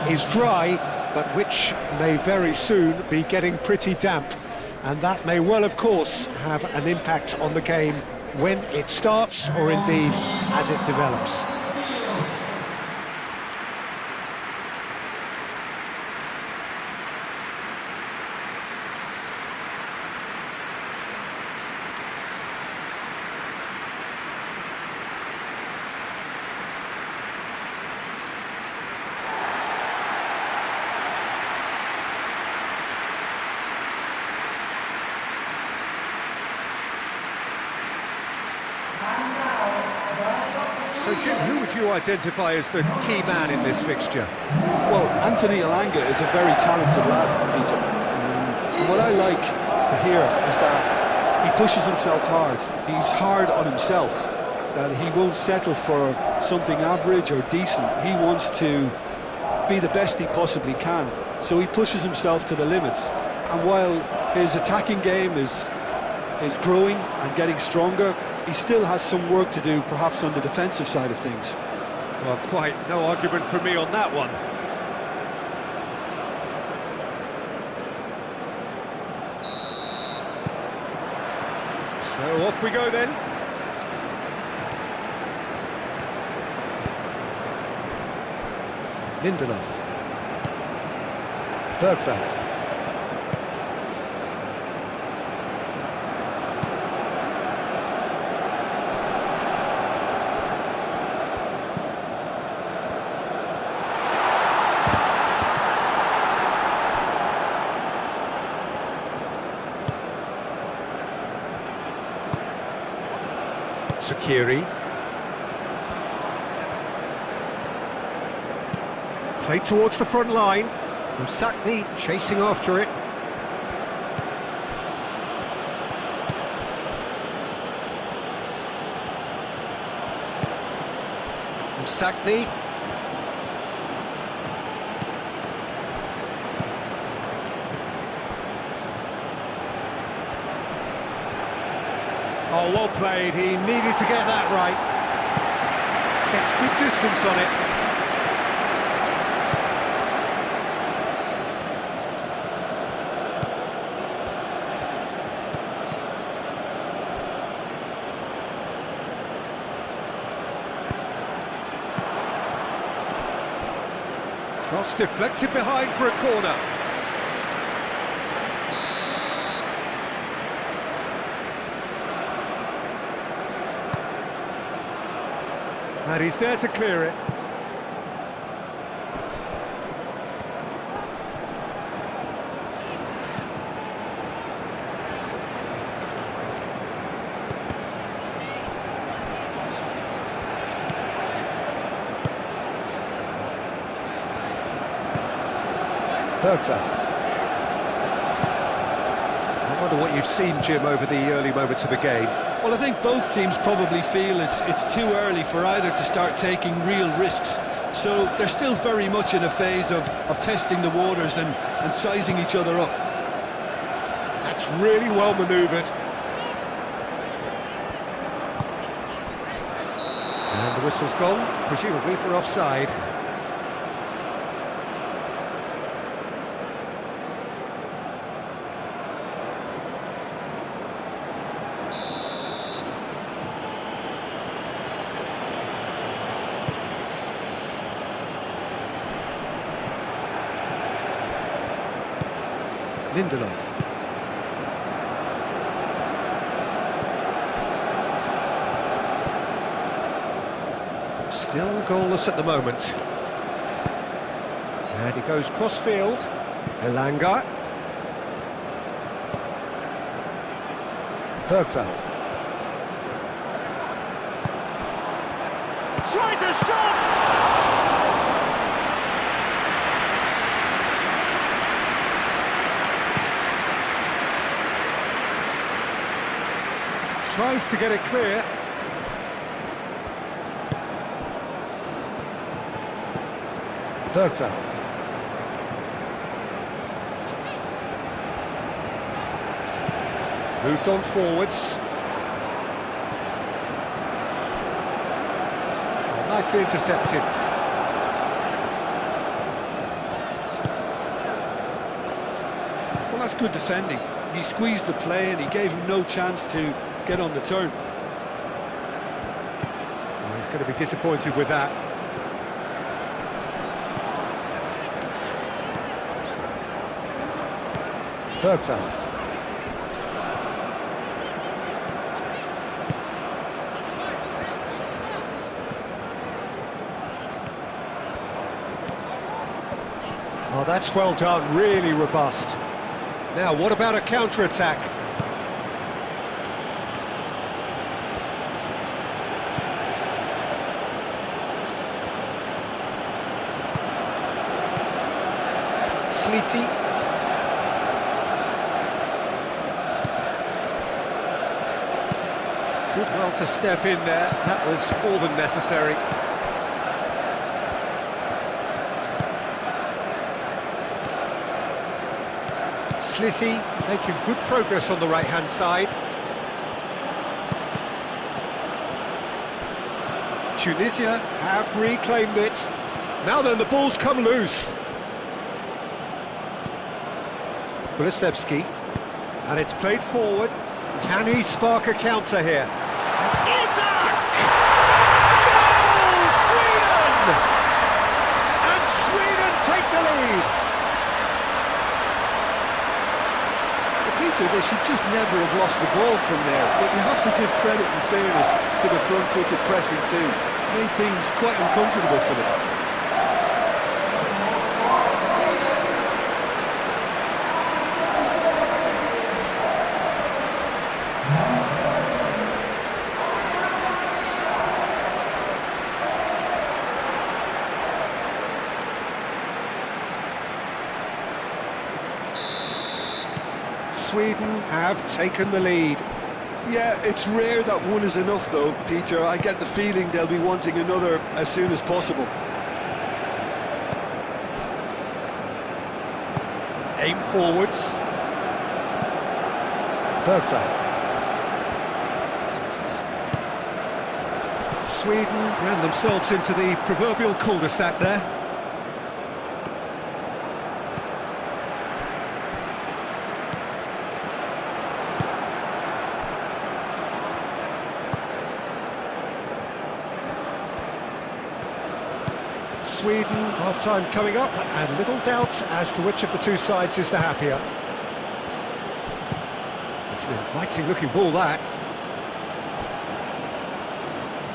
Is dry, but which may very soon be getting pretty damp, and that may well, of course, have an impact on the game when it starts, or indeed as it develops. So, Jim, who would you identify as the key man in this fixture? Well, Anthony Elanga is a very talented lad, Peter. What I like to hear is that he pushes himself hard. He's hard on himself, that he won't settle for something average or decent. He wants to be the best he possibly can. So he pushes himself to the limits. And while his attacking game is growing and getting stronger, he still has some work to do, perhaps on the defensive side of things. Well, quite no argument from me on that one. So off we go then. Lindelof. Bergvall. Sakiri. Played towards the front line. Sakni chasing after it. Sakni. Oh, well played. He needed to get that right. Gets good distance on it. Cross deflected behind for a corner. And he's there to clear it. Bergvall. I wonder what you've seen, Jim, over the early moments of the game. Well, I think both teams probably feel it's too early for either to start taking real risks. So they're still very much in a phase of testing the waters and sizing each other up. That's really well manoeuvred. And the whistle's gone, presumably for offside. Lindelof. Still goalless at the moment. And he goes cross-field. Elanga. Bergvall. Tries a shot! Tries to get it clear. Bergvall. Moved on forwards. Oh, nicely intercepted. Well, that's good defending. He squeezed the play and he gave him no chance to get on the turn. Well, he's going to be disappointed with that. Bergveld. Oh, that's well done, really robust. Now, what about a counter-attack? Sleety. Did well to step in there, that was more than necessary. Slitty making good progress on the right-hand side. Tunisia have reclaimed it. Now then, the ball's come loose. Kulusevski, and it's played forward. Can he spark a counter here? Isak! Goal! Sweden! And Sweden take the lead. Peter, they should just never have lost the ball from there, but you have to give credit and fairness to the front-footed pressing too. Made things quite uncomfortable for them. Sweden have taken the lead. Yeah, it's rare that one is enough though, Peter. I get the feeling they'll be wanting another as soon as possible. Aim forwards. Bergveld. Sweden ran themselves into the proverbial cul-de-sac there. Sweden, half-time coming up, and little doubt as to which of the two sides is the happier. It's an inviting-looking ball, that.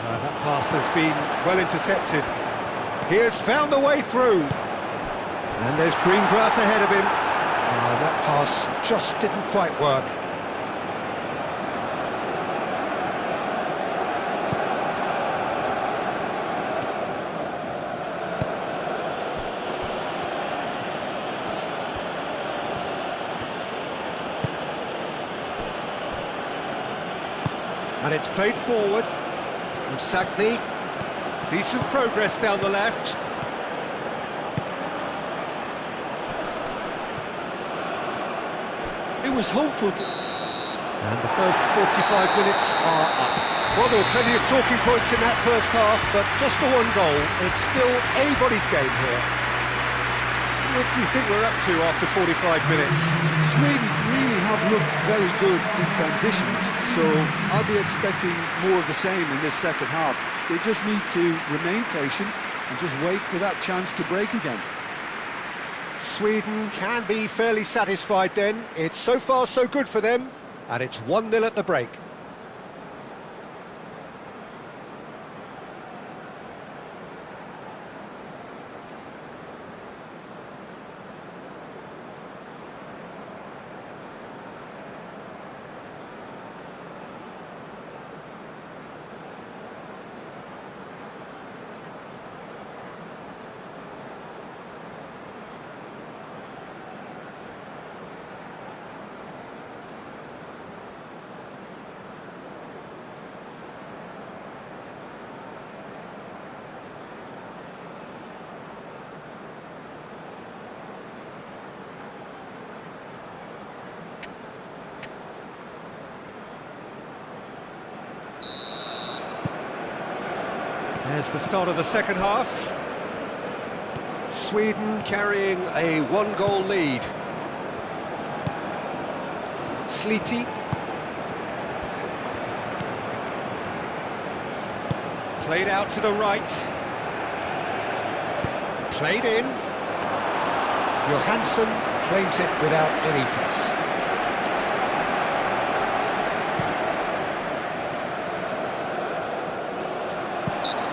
That pass has been well intercepted. He has found the way through. And there's green grass ahead of him. That pass just didn't quite work. And it's played forward from Sagni. Decent progress down the left. It was hopeful to... And the first 45 minutes are up. Well, there were plenty of talking points in that first half, but just the one goal. It's still anybody's game here. What do you think we're up to after 45 minutes? Sweden really have looked very good in transitions, so I'll be expecting more of the same in this second half. They just need to remain patient and just wait for that chance to break again. Sweden can be fairly satisfied then. It's so far so good for them, and it's 1-0 at the break. There's the start of the second half. Sweden carrying a one-goal lead. Sliti. Played out to the right. Played in. Johansson claims it without any fuss.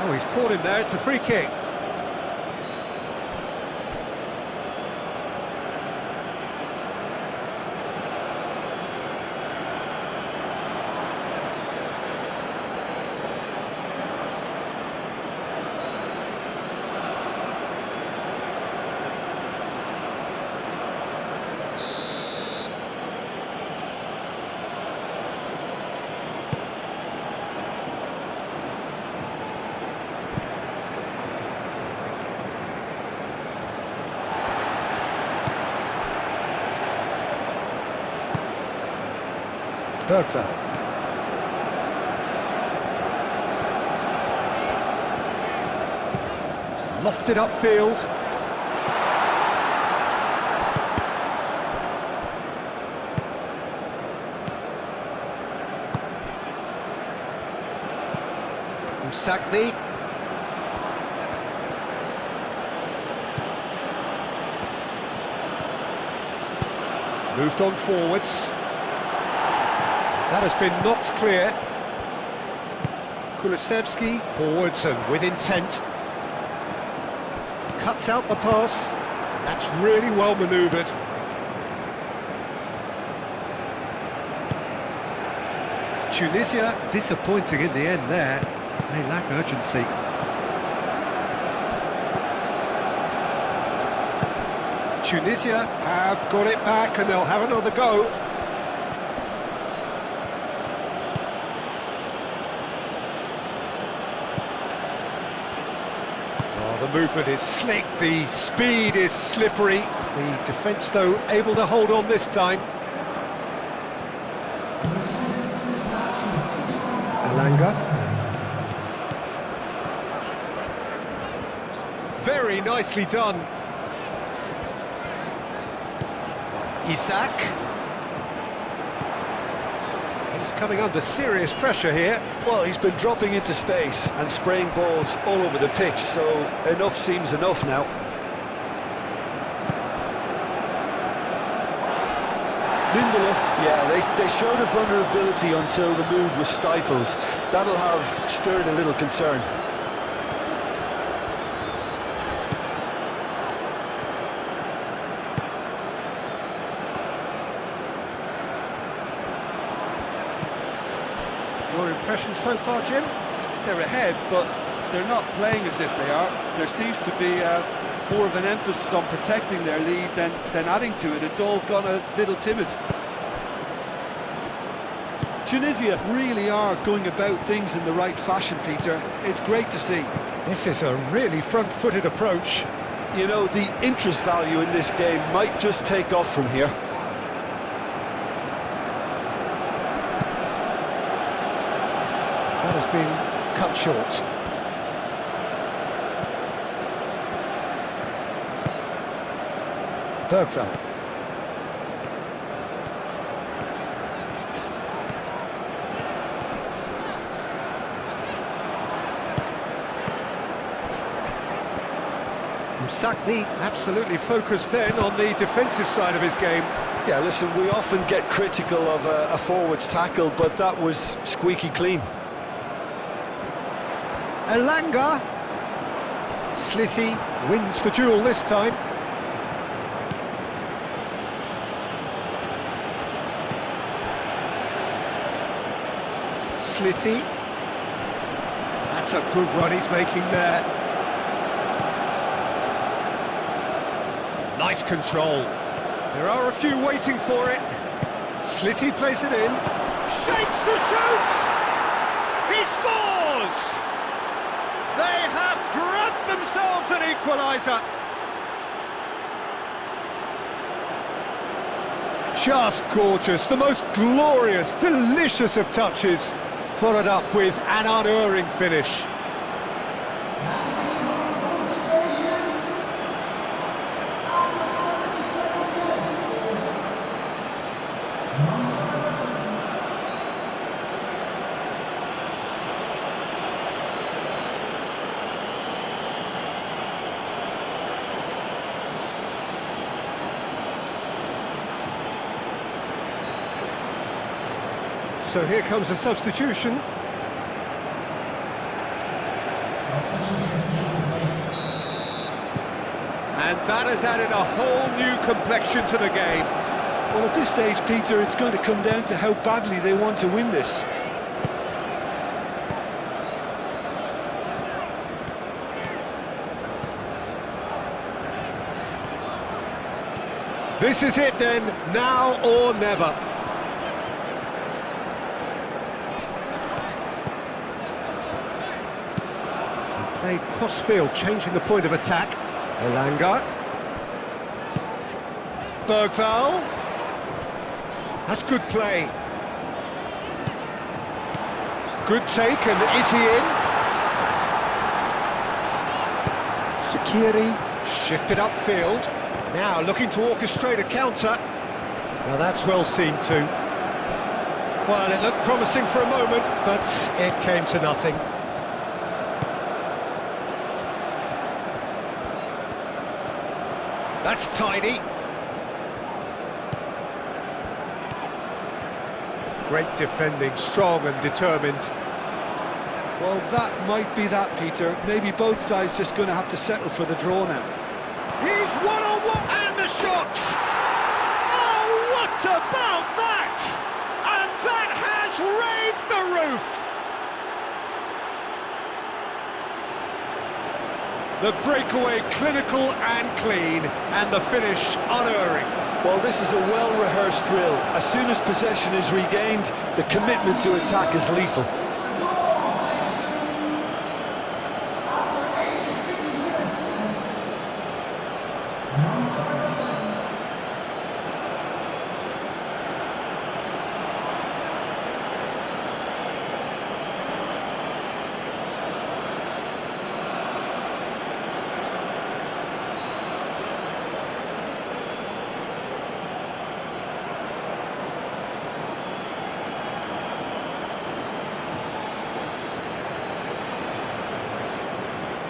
Oh, he's caught him there, it's a free kick. Bergvall. Lofted upfield. Sagni. Moved on forwards. That has been knocked clear. Kulusevski forwards and with intent. Cuts out the pass. That's really well manoeuvred. Tunisia disappointing in the end there. They lack urgency. Tunisia have got it back and they'll have another go. The movement is slick, the speed is slippery. The defence, though, able to hold on this time. Elanga. Very nicely done. Isak. He's coming under serious pressure here. Well, he's been dropping into space and spraying balls all over the pitch, so enough seems enough now. Lindelof, yeah, they showed a vulnerability until the move was stifled. That'll have stirred a little concern. Your impression so far, Jim? They're ahead, but they're not playing as if they are. There seems to be more of an emphasis on protecting their lead than adding to it. It's all gone a little timid. Tunisia really are going about things in the right fashion, Peter. It's great to see. This is a really front-footed approach. You know, the interest value in this game might just take off from here. That has been cut short. Bergvall. Sagni absolutely focused then on the defensive side of his game. Yeah, listen, we often get critical of a forward's tackle, but that was squeaky clean. Elanga. Sliti wins the duel this time. Sliti. That's a good run he's making there. Nice control. There are a few waiting for it. Sliti plays it in. Shapes to shoot! He scores! They have grabbed themselves an equaliser. Just gorgeous, the most glorious, delicious of touches, followed up with an unerring finish. So here comes a substitution. And that has added a whole new complexion to the game. Well, at this stage, Peter, it's going to come down to how badly they want to win this. This is it then, now or never. Played cross-field, changing the point of attack. Elanga. Bergval. That's good play. Good take, and is he in? Sakiri shifted upfield. Now looking to orchestrate a counter. Now that's well seen too. Well, it looked promising for a moment, but it came to nothing. That's tidy. Great defending, strong and determined. Well, that might be that, Peter. Maybe both sides just going to have to settle for the draw now. He's one-on-one, and the shot! Oh, what about that? And that has raised the roof! The breakaway clinical and clean, and the finish unerring. Well, this is a well-rehearsed drill. As soon as possession is regained, the commitment to attack is lethal.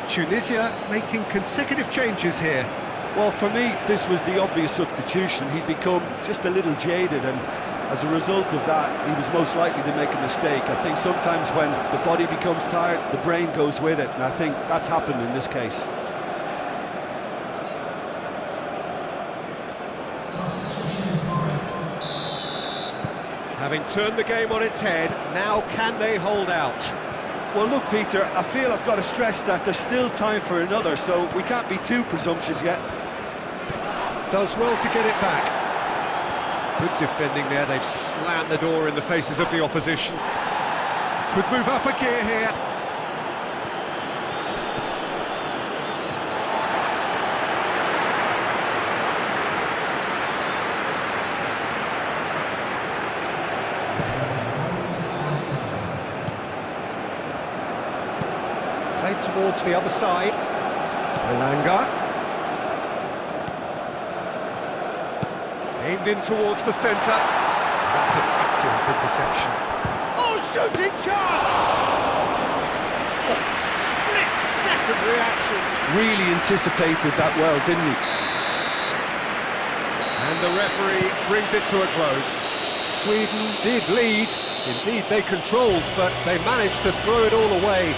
Tunisia making consecutive changes here. Well, for me, this was the obvious substitution. He'd become just a little jaded, and as a result of that, he was most likely to make a mistake. I think sometimes when the body becomes tired, the brain goes with it, and I think that's happened in this case. Having turned the game on its head, now can they hold out? Well, look, Peter, I feel I've got to stress that there's still time for another, so we can't be too presumptuous yet. Does well to get it back. Good defending there, they've slammed the door in the faces of the opposition. Could move up a gear here. Played towards the other side. Elanga. Aimed in towards the centre. That's an excellent interception. Oh, shooting chance! Oh, split-second reaction. Really anticipated that well, didn't he? And the referee brings it to a close. Sweden did lead. Indeed, they controlled, but they managed to throw it all away.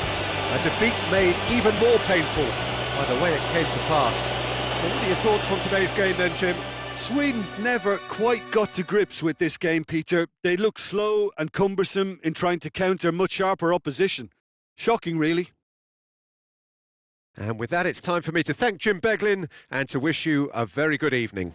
A defeat made even more painful by the way it came to pass. What are your thoughts on today's game then, Jim? Sweden never quite got to grips with this game, Peter. They looked slow and cumbersome in trying to counter much sharper opposition. Shocking, really. And with that, it's time for me to thank Jim Beglin and to wish you a very good evening.